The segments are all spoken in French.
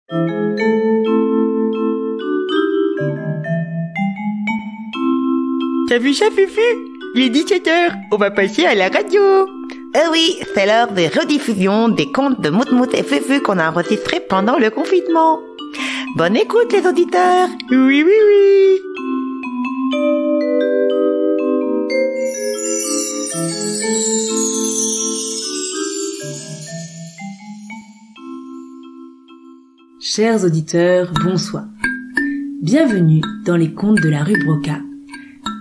T'as vu ça, Fufu? Il est 17h, on va passer à la radio. Oui, c'est l'heure des rediffusions des contes de Mout-Mout et Fufu qu'on a enregistrés pendant le confinement. Bonne écoute, les auditeurs. Oui, oui, oui. Chers auditeurs, bonsoir. Bienvenue dans les contes de la rue Broca,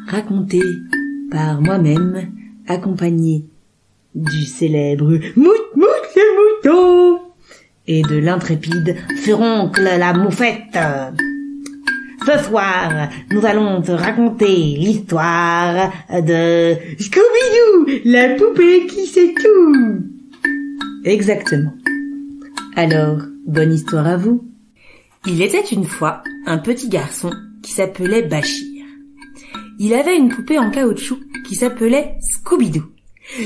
racontés par moi-même, accompagné du célèbre Mout-Mout le mouton et de l'intrépide Furoncle la moufette. Ce soir, nous allons te raconter l'histoire de Scooby-Doo, la poupée qui sait tout. Exactement. Alors, bonne histoire à vous. Il était une fois un petit garçon qui s'appelait Bachir. Il avait une poupée en caoutchouc qui s'appelait Scooby-Doo.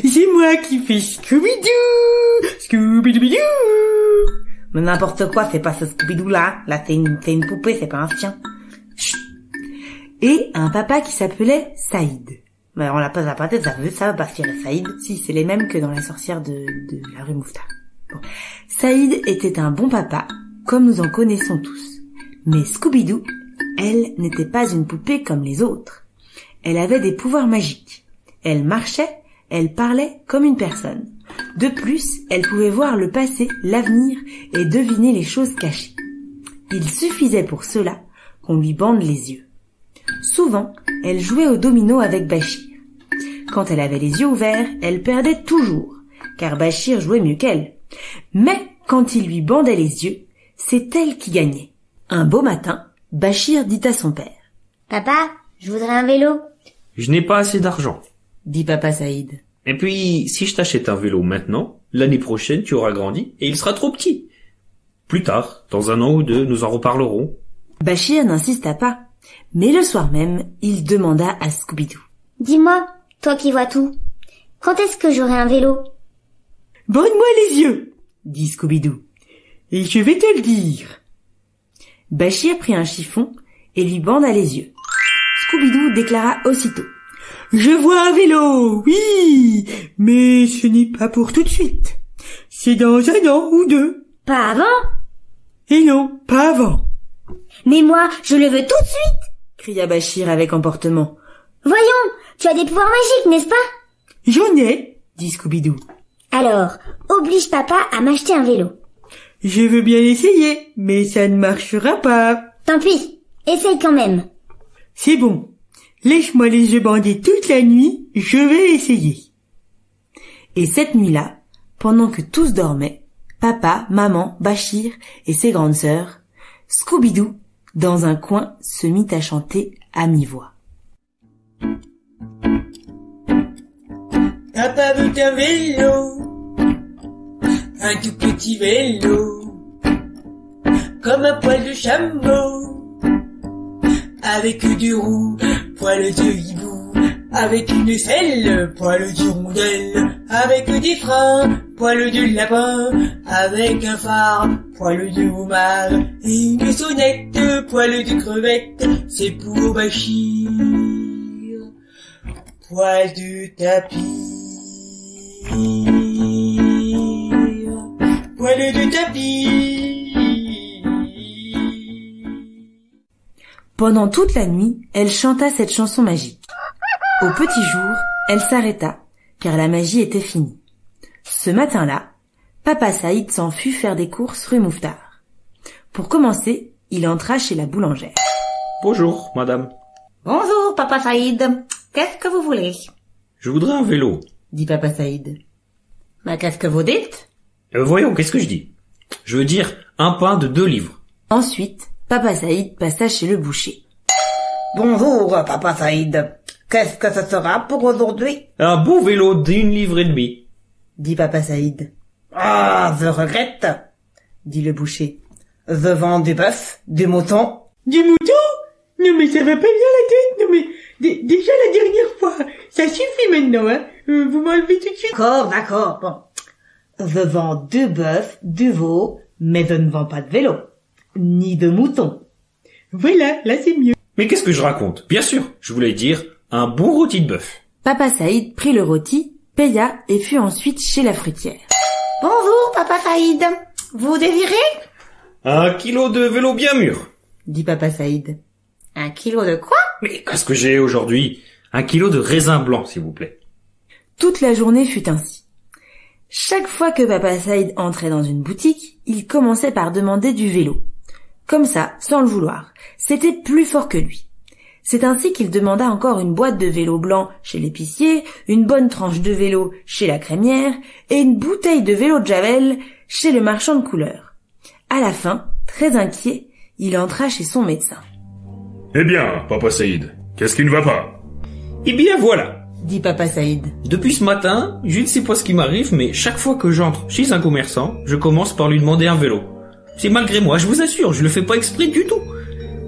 C'est moi qui fais Scooby-Doo, Scooby-Doo. Mais n'importe quoi, c'est pas ce Scooby-Doo là. Là, c'est une poupée, c'est pas un chien. Chut. Et un papa qui s'appelait Saïd. Mais on l'a pas appâté, ça va Bachir et Saïd. Si, c'est les mêmes que dans La sorcière de la rue Mouffetard. Bon. Saïd était un bon papa, comme nous en connaissons tous. Mais Scooby-Doo, elle n'était pas une poupée comme les autres. Elle avait des pouvoirs magiques. Elle marchait, elle parlait comme une personne. De plus, elle pouvait voir le passé, l'avenir et deviner les choses cachées. Il suffisait pour cela qu'on lui bande les yeux. Souvent, elle jouait au domino avec Bachir. Quand elle avait les yeux ouverts, elle perdait toujours, car Bachir jouait mieux qu'elle. Mais quand il lui bandait les yeux, c'est elle qui gagnait. Un beau matin, Bachir dit à son père: « Papa, je voudrais un vélo. »« Je n'ai pas assez d'argent. » dit papa Saïd. « Et puis, si je t'achète un vélo maintenant, l'année prochaine tu auras grandi et il sera trop petit. Plus tard, dans 1 an ou 2, nous en reparlerons. » Bachir n'insista pas, mais le soir même, il demanda à Scooby-Doo: « Dis-moi, toi qui vois tout, quand est-ce que j'aurai un vélo ?»« Bande-moi les yeux, » dit Scooby-Doo, « et je vais te le dire. » Bachir prit un chiffon et lui banda les yeux. Scooby-Doo déclara aussitôt: « Je vois un vélo, oui, mais ce n'est pas pour tout de suite. C'est dans 1 an ou 2. »« Pas avant ?»« Et non, pas avant. »« Mais moi, je le veux tout de suite !» cria Bachir avec emportement. « Voyons, tu as des pouvoirs magiques, n'est-ce pas ?»« J'en ai, » dit Scooby-Doo. « Alors, oblige papa à m'acheter un vélo. »« Je veux bien essayer, mais ça ne marchera pas. »« Tant pis, essaye quand même. »« C'est bon. Laisse-moi les yeux bandés toute la nuit, je vais essayer. » Et cette nuit-là, pendant que tous dormaient, papa, maman, Bachir et ses grandes sœurs, Scooby-Doo, dans un coin, se mit à chanter à mi-voix. Papa veut un vélo, un tout petit vélo, comme un poil de chameau, avec du roux, poil de hibou, avec une selle, poil de rondelle, avec des freins, poil de lapin, avec un phare, poil de homard, et une sonnette, poil de crevette, c'est pour Bachir, poil de tapis, poil de tapis. Pendant toute la nuit, elle chanta cette chanson magique. Au petit jour, elle s'arrêta, car la magie était finie. Ce matin-là, papa Saïd s'en fut faire des courses rue Mouffetard. Pour commencer, il entra chez la boulangère. « Bonjour, madame. »« Bonjour, papa Saïd. Qu'est-ce que vous voulez ?»« Je voudrais un vélo. » dit papa Saïd. « Mais qu'est-ce que vous dites ?»« Voyons, qu'est-ce que je dis ? Je veux dire un pain de 2 livres. » Ensuite, papa Saïd passa chez le boucher. « Bonjour, papa Saïd. Qu'est-ce que ce sera pour aujourd'hui ?»« Un beau vélo d'1,5 livre, dit papa Saïd. « Ah, je regrette, dit le boucher. Je vends du bœuf, du mouton. »« Du mouton ? Non mais ça va pas bien la tête, non mais déjà la dernière fois, ça suffit maintenant, hein. Vous m'enlevez tout de suite. » D'accord, bon. Je vends du bœuf, du veau, mais je ne vends pas de vélo. ni de mouton. Voilà, là c'est mieux. Mais qu'est-ce que je raconte? Bien sûr, je voulais dire un bon rôti de bœuf. Papa Saïd prit le rôti, paya et fut ensuite chez la fruitière. Bonjour, Papa Saïd. Vous désirez? 1 kilo de vélo bien mûr. Dit Papa Saïd. 1 kilo de quoi? Mais qu'est-ce que j'ai aujourd'hui? 1 kilo de raisin blanc, s'il vous plaît. Toute la journée fut ainsi. Chaque fois que Papa Saïd entrait dans une boutique, il commençait par demander du vélo. Comme ça, sans le vouloir. C'était plus fort que lui. C'est ainsi qu'il demanda encore une boîte de vélo blanc chez l'épicier, une bonne tranche de vélo chez la crémière et une bouteille de vélo de Javel chez le marchand de couleurs. À la fin, très inquiet, il entra chez son médecin. Eh bien, Papa Saïd, qu'est-ce qui ne va pas? Eh bien voilà. Dit Papa Saïd. Depuis ce matin, je ne sais pas ce qui m'arrive, mais chaque fois que j'entre chez un commerçant, je commence par lui demander un vélo. C'est malgré moi, je vous assure, je le fais pas exprès du tout.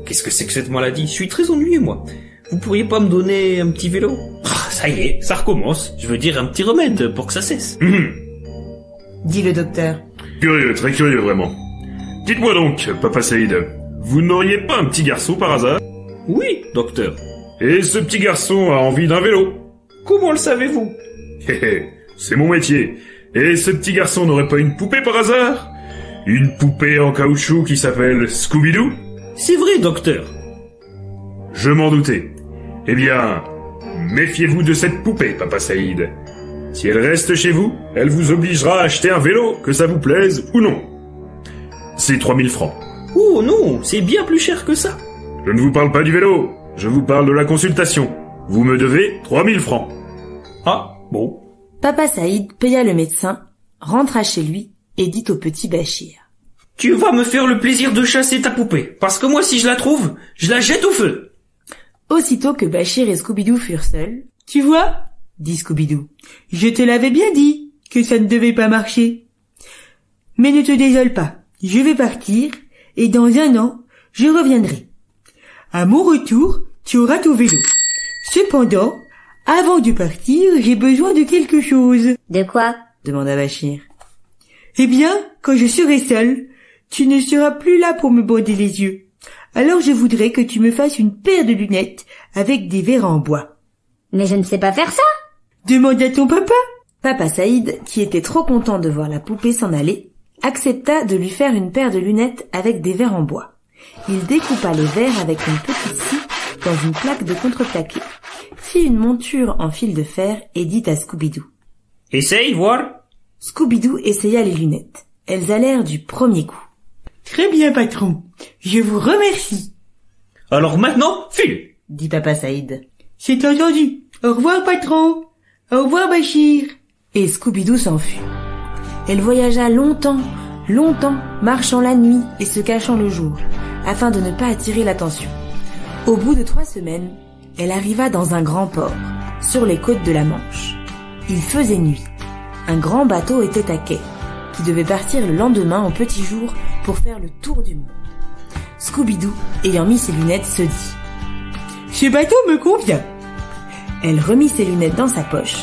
Qu'est-ce que c'est que cette maladie? Je suis très ennuyé, moi. Vous pourriez pas me donner un petit vélo? Ça y est, ça recommence. Je veux dire un petit remède pour que ça cesse. Dit le docteur. Curieux, très curieux, vraiment. Dites-moi donc, Papa Saïd, vous n'auriez pas un petit garçon par hasard? Oui, docteur. Et ce petit garçon a envie d'un vélo? Comment le savez-vous? C'est mon métier. Et ce petit garçon n'aurait pas une poupée par hasard? Une poupée en caoutchouc qui s'appelle Scooby-Doo? C'est vrai, docteur. Je m'en doutais. Eh bien, méfiez-vous de cette poupée, Papa Saïd. Si elle reste chez vous, elle vous obligera à acheter un vélo, que ça vous plaise ou non. C'est 3000 francs. Oh non, c'est bien plus cher que ça. Je ne vous parle pas du vélo, je vous parle de la consultation. Vous me devez 3000 francs. Ah, bon. Papa Saïd paya le médecin, rentra chez lui et dit au petit Bachir. Tu vas me faire le plaisir de chasser ta poupée, parce que moi si je la trouve, je la jette au feu. Aussitôt que Bachir et Scooby-Doo furent seuls, « Tu vois, dit Scooby-Doo, je te l'avais bien dit que ça ne devait pas marcher. Mais ne te désole pas, je vais partir et dans 1 an, je reviendrai. À mon retour, tu auras ton vélo. Cependant, avant de partir, j'ai besoin de quelque chose. » De quoi? demanda Bachir. « Eh bien, quand je serai seul, tu ne seras plus là pour me bander les yeux. Alors je voudrais que tu me fasses une paire de lunettes avec des verres en bois. » Mais je ne sais pas faire ça. Demande à ton papa. Papa Saïd, qui était trop content de voir la poupée s'en aller, accepta de lui faire une paire de lunettes avec des verres en bois. Il découpa les verres avec une petite scie dans une plaque de contreplaqué, fit une monture en fil de fer et dit à Scooby-Doo. « Essaye, voir. » Scooby-Doo essaya les lunettes. Elles allèrent du premier coup. « Très bien, patron. Je vous remercie. »« Alors maintenant, file !» dit Papa Saïd. « C'est entendu. Au revoir, patron. Au revoir, Bachir. » Et Scooby-Doo s'enfuit. Elle voyagea longtemps, marchant la nuit et se cachant le jour, afin de ne pas attirer l'attention. Au bout de 3 semaines, elle arriva dans un grand port, sur les côtes de la Manche. Il faisait nuit. Un grand bateau était à quai, qui devait partir le lendemain au petit jour pour faire le tour du monde. Scooby-Doo, ayant mis ses lunettes, se dit « Ce bateau me convient !» Elle remit ses lunettes dans sa poche,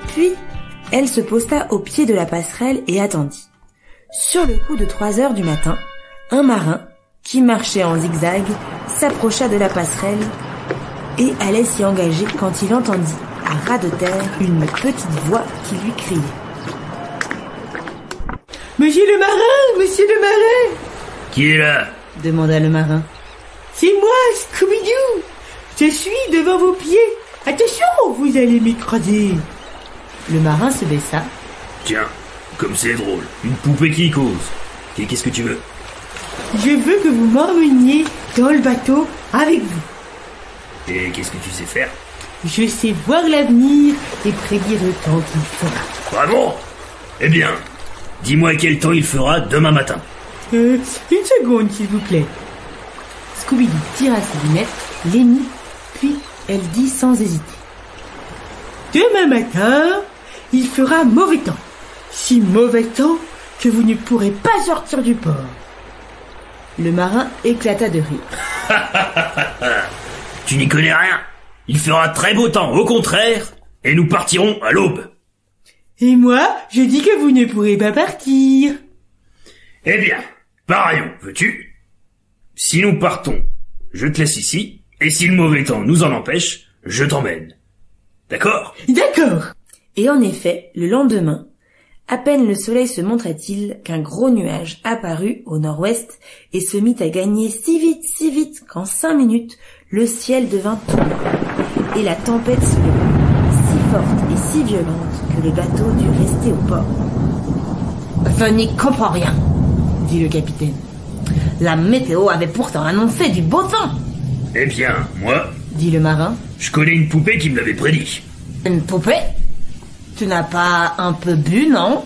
puis elle se posta au pied de la passerelle et attendit. Sur le coup de 3 heures du matin, un marin, qui marchait en zigzag, s'approcha de la passerelle et allait s'y engager quand il entendit, à ras de terre, une petite voix qui lui criait. « Monsieur le marin! Monsieur le marin !»« Qui est là ?» demanda le marin. « C'est moi, Scooby-Doo! Je suis devant vos pieds! Attention, vous allez m'écraser !» Le marin se baissa. « Tiens, comme c'est drôle, une poupée qui cause. Et qu'est-ce que tu veux ?»« Je veux que vous m'emmeniez dans le bateau avec vous. »« Et qu'est-ce que tu sais faire ?»« Je sais voir l'avenir et prédire le temps qu'il fera. »« Bravo ! Eh bien, dis-moi quel temps il fera demain matin. » Une seconde, s'il vous plaît. » Scooby-Doo tira ses lunettes, les mit, puis elle dit sans hésiter. « Demain matin, il fera mauvais temps. Si mauvais temps que vous ne pourrez pas sortir du port. » Le marin éclata de rire. « Tu n'y connais rien. Il fera très beau temps, au contraire, et nous partirons à l'aube. »« Et moi, je dis que vous ne pourrez pas partir. »« Eh bien, parions, veux-tu » Si nous partons, je te laisse ici, et si le mauvais temps nous en empêche, je t'emmène. D'accord? D'accord. Et en effet, le lendemain, à peine le soleil se montrait-il qu'un gros nuage apparut au nord-ouest et se mit à gagner si vite qu'en 5 minutes, le ciel devint tout noir et la tempête se leva, si forte et si violente que le bateau dut rester au port. « Je n'y comprends rien, » dit le capitaine. « La météo avait pourtant annoncé du beau temps. » Eh bien, moi, Dit le marin. je connais une poupée qui me l'avait prédit. Une poupée? Tu n'as pas un peu bu, non?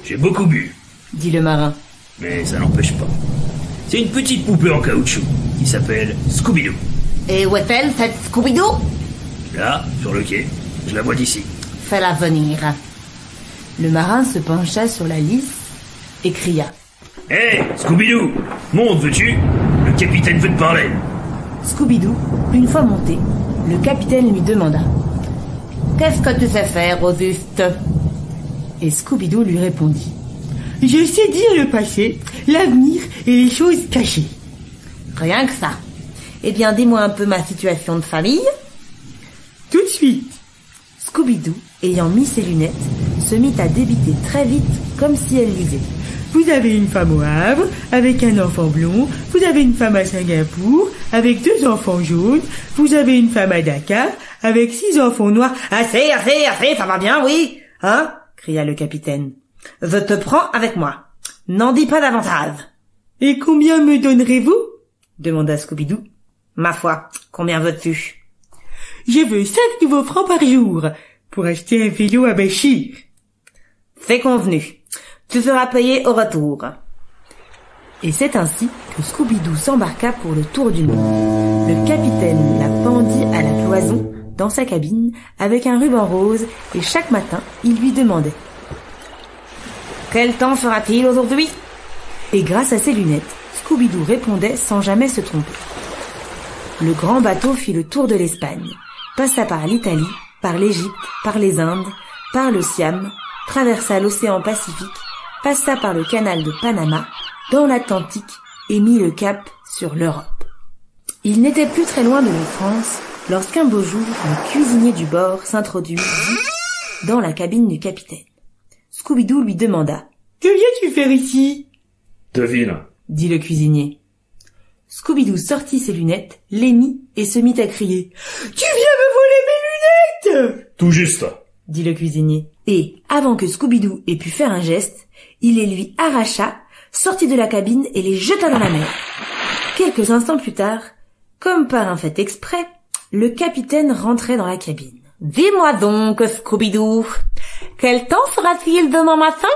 J'ai beaucoup bu, Dit le marin. mais ça n'empêche pas. C'est une petite poupée en caoutchouc qui s'appelle Scooby-Doo. Et où est-elle, cette Scooby-Doo? Là, sur le quai, je la vois d'ici. Fais-la venir. Le marin se pencha sur la lisse et cria. Hé, Scooby-Doo, monte, veux-tu? Le capitaine veut te parler. Scooby-Doo, une fois monté, le capitaine lui demanda. Qu'est-ce que tu sais faire, au juste? Et Scooby-Doo lui répondit. Je sais dire le passé, l'avenir et les choses cachées. Rien que ça. Eh bien, dis-moi un peu ma situation de famille. Tout de suite. Scooby-Doo, ayant mis ses lunettes, se mit à débiter très vite comme si elle lisait. Vous avez une femme au Havre, avec un enfant blond. Vous avez une femme à Singapour, avec 2 enfants jaunes. Vous avez une femme à Dakar, avec 6 enfants noirs. Assez, ça va bien, oui? Hein? Cria le capitaine. Je te prends avec moi. N'en dis pas davantage. Et combien me donnerez-vous? Demanda Scooby-Doo. Ma foi, combien veux-tu? Je veux 5 nouveaux francs par jour, pour acheter un vélo à Bachir. C'est convenu. Tu seras payé au retour. Et c'est ainsi que Scooby-Doo s'embarqua pour le tour du monde. Le capitaine la pendit à la cloison dans sa cabine avec un ruban rose et chaque matin, il lui demandait. Quel temps fera-t-il aujourd'hui? Et grâce à ses lunettes, Scooby-Doo répondait sans jamais se tromper. Le grand bateau fit le tour de l'Espagne, passa par l'Italie, par l'Égypte, par les Indes, par le Siam, traversa l'océan Pacifique, passa par le canal de Panama, dans l'Atlantique et mit le cap sur l'Europe. Il n'était plus très loin de la France lorsqu'un beau jour, le cuisinier du bord s'introduisit dans la cabine du capitaine. Scooby-Doo lui demanda. « Que viens-tu faire ici ?» Devine. Dit le cuisinier. Scooby-Doo sortit ses lunettes, les mit et se mit à crier. « Tu viens me voler mes lunettes !» Tout juste. Dit le cuisinier. Et, avant que Scooby-Doo ait pu faire un geste, il les lui arracha, sortit de la cabine et les jeta dans la mer. Quelques instants plus tard, comme par un fait exprès, le capitaine rentrait dans la cabine. « Dis-moi donc, Scooby-Doo, quel temps fera-t-il demain matin? »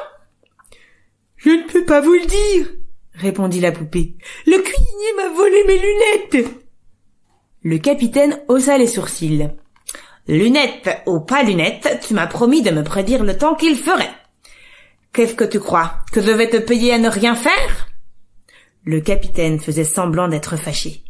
« Je ne peux pas vous le dire, » répondit la poupée. « Le cuisinier m'a volé mes lunettes. » Le capitaine haussa les sourcils. « Lunettes ou pas lunettes, tu m'as promis de me prédire le temps qu'il ferait. Qu'est-ce que tu crois? Que je vais te payer à ne rien faire? » Le capitaine faisait semblant d'être fâché.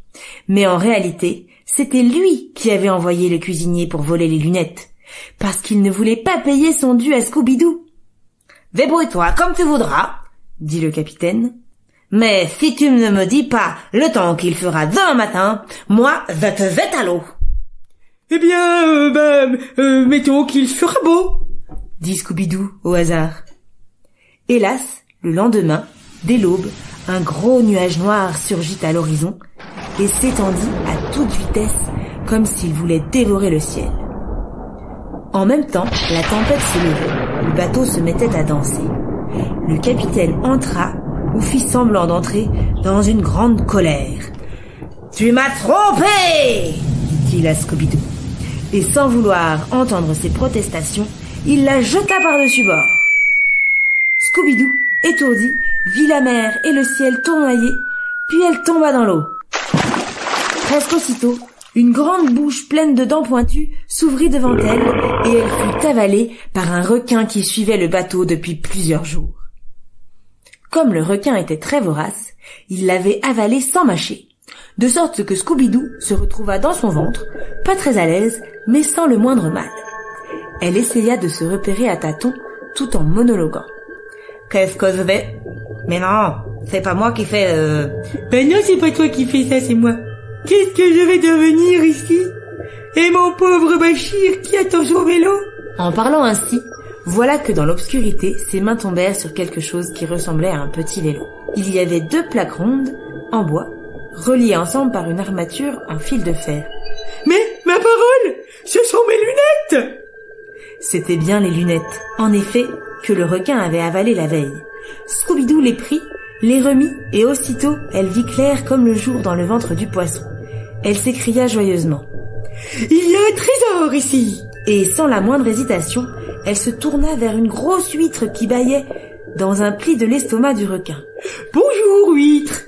Mais en réalité, c'était lui qui avait envoyé le cuisinier pour voler les lunettes, parce qu'il ne voulait pas payer son dû à Scooby-Doo. « Débrouille-toi comme tu voudras, » dit le capitaine. « Mais si tu ne me dis pas le temps qu'il fera demain matin, moi je te jette à l'eau. » « Eh bien, mettons qu'il fera beau, » dit Scooby-Doo au hasard. Hélas, le lendemain, dès l'aube, un gros nuage noir surgit à l'horizon et s'étendit à toute vitesse comme s'il voulait dévorer le ciel. En même temps, la tempête se levait, le bateau se mettait à danser. Le capitaine entra, ou fit semblant d'entrer, dans une grande colère. « Tu m'as trompé !» dit-il à Scooby-Doo. Et sans vouloir entendre ses protestations, il la jeta par-dessus bord. Scooby-Doo, étourdi, vit la mer et le ciel tournoyer, puis elle tomba dans l'eau. Presque aussitôt, une grande bouche pleine de dents pointues s'ouvrit devant elle et elle fut avalée par un requin qui suivait le bateau depuis plusieurs jours. Comme le requin était très vorace, il l'avait avalée sans mâcher, de sorte que Scooby-Doo se retrouva dans son ventre, pas très à l'aise, mais sans le moindre mal. Elle essaya de se repérer à tâtons, tout en monologuant. « Qu'est-ce que je vais... Mais non, C'est pas moi qui fais Ben non, c'est pas toi qui fais ça, c'est moi. Qu'est-ce que je vais devenir ici? Et mon pauvre Bachir qui attend son vélo? En parlant ainsi, voilà que dans l'obscurité, ses mains tombèrent sur quelque chose qui ressemblait à un petit vélo. Il y avait 2 plaques rondes, en bois, reliées ensemble par une armature en fil de fer. Mais, ma parole, ce sont mes lunettes! C'étaient bien les lunettes, en effet, que le requin avait avalées la veille. Scooby-Doo les prit, les remit, et aussitôt, elle vit clair comme le jour dans le ventre du poisson. Elle s'écria joyeusement. Il y a un trésor ici! Et sans la moindre hésitation, elle se tourna vers une grosse huître qui bâillait dans un pli de l'estomac du requin. Bonjour, huître!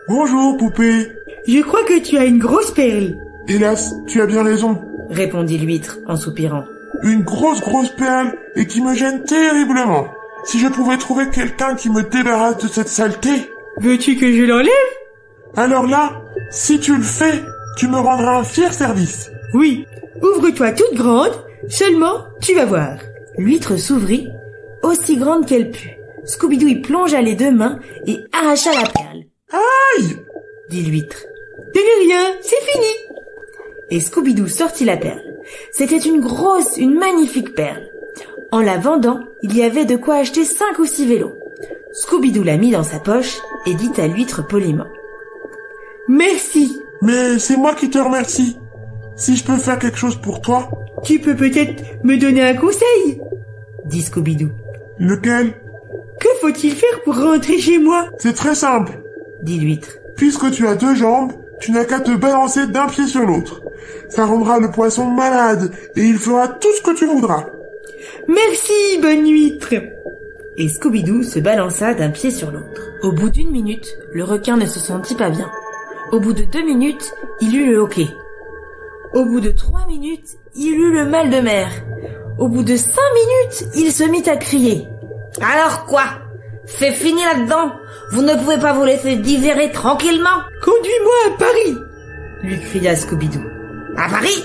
Bonjour, poupée. Je crois que tu as une grosse perle. Hélas, tu as bien raison. Répondit l'huître en soupirant. Une grosse perle et qui me gêne terriblement. Si je pouvais trouver quelqu'un qui me débarrasse de cette saleté... Veux-tu que je l'enlève? Alors là, si tu le fais, tu me rendras un fier service. Oui, ouvre-toi toute grande, seulement tu vas voir. L'huître s'ouvrit, aussi grande qu'elle put. Scooby-Doo y plongea les 2 mains et arracha la perle. Aïe! Dit l'huître. De rien, c'est fini. Et Scooby-Doo sortit la perle. C'était une magnifique perle. En la vendant, il y avait de quoi acheter 5 ou 6 vélos. Scooby-Doo la mit dans sa poche et dit à l'huître poliment. Merci. Mais c'est moi qui te remercie. Si je peux faire quelque chose pour toi... Tu peux peut-être me donner un conseil? Dit Scooby-Doo. Lequel? Que faut-il faire pour rentrer chez moi? C'est très simple. Dit l'huître. Puisque tu as 2 jambes, tu n'as qu'à te balancer d'un pied sur l'autre. Ça rendra le poisson malade et il fera tout ce que tu voudras. Merci, bonne huître. Et Scooby-Doo se balança d'un pied sur l'autre. Au bout d'1 minute, le requin ne se sentit pas bien. Au bout de 2 minutes, il eut le hoquet. Au bout de 3 minutes, il eut le mal de mer. Au bout de 5 minutes, il se mit à crier. « Alors quoi? C'est fini là-dedans? Vous ne pouvez pas vous laisser digérer tranquillement? » « Conduis-moi à Paris !» lui cria Scooby-Doo. « À Paris?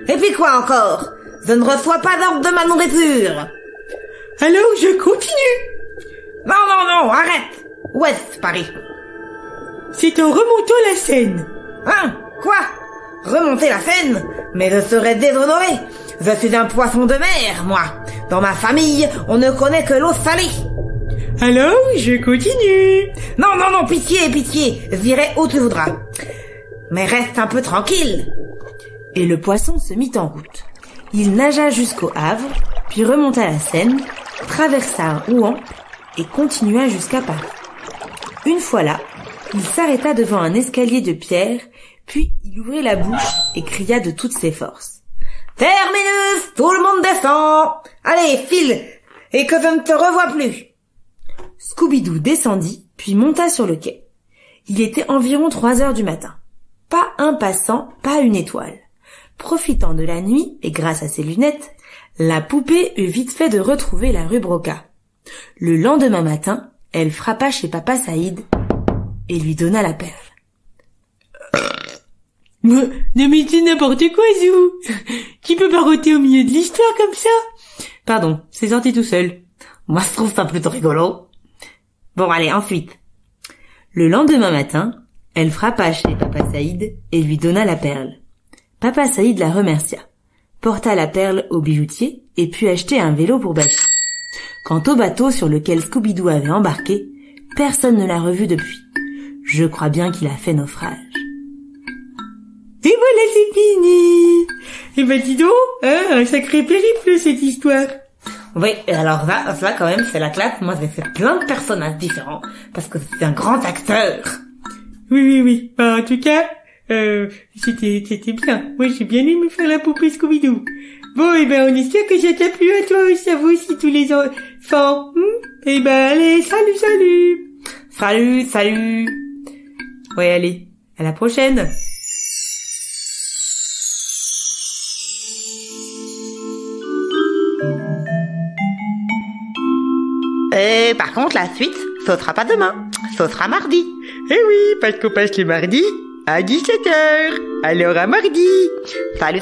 Et puis quoi encore? Je ne reçois pas d'ordre de ma nourriture. »« Alors je continue !»« Non, arrête! Où est-ce Paris? »« C'est en remontant la Seine. »« Hein? Quoi? Remonter la Seine? Mais je serais déshonoré. Je suis un poisson de mer, moi. Dans ma famille, on ne connaît que l'eau salée. »« Alors je continue. »« Non, pitié, j'irai où tu voudras. Mais reste un peu tranquille. » Et le poisson se mit en route. Il nagea jusqu'au Havre, puis remonta la Seine, traversa Rouen et continua jusqu'à Paris. Une fois là, il s'arrêta devant un escalier de pierre, puis il ouvrit la bouche et cria de toutes ses forces. « Terminus! Tout le monde descend! Allez, file! Et que je ne te revoie plus !» Scooby-Doo descendit, puis monta sur le quai. Il était environ 3 heures du matin. Pas un passant, pas une étoile. Profitant de la nuit, et grâce à ses lunettes, la poupée eut vite fait de retrouver la rue Broca. Le lendemain matin, elle frappa chez Papa Saïd et lui donna la perle. Non mais c'est n'importe quoi, Zou. Tu peux baroter au milieu de l'histoire comme ça? Pardon, c'est sorti tout seul. Moi je trouve ça plutôt rigolo. Bon allez, ensuite. Le lendemain matin, elle frappa chez Papa Saïd et lui donna la perle. Papa Saïd la remercia, porta la perle au bijoutier et put acheter un vélo pour Bachir. Quant au bateau sur lequel Scooby-Doo avait embarqué, personne ne l'a revu depuis. Je crois bien qu'il a fait naufrage. Et voilà, c'est fini. Eh ben dis donc, hein, un sacré périple cette histoire. Oui, et alors ça quand même, c'est la classe. Moi, j'ai fait plein de personnages différents parce que c'est un grand acteur. Oui. Bah, en tout cas, c'était bien. Moi, j'ai bien aimé faire la poupée Scooby-Doo. Bon, et ben, on espère que ça t'a plu à toi aussi, à vous aussi, tous les enfants. Et ben, allez, salut. Salut. Ouais, allez, à la prochaine. Et par contre, la suite, ce sera pas demain, ce sera mardi. Eh oui, parce qu'on passe le mardi à 17h. Alors à mardi. Salut.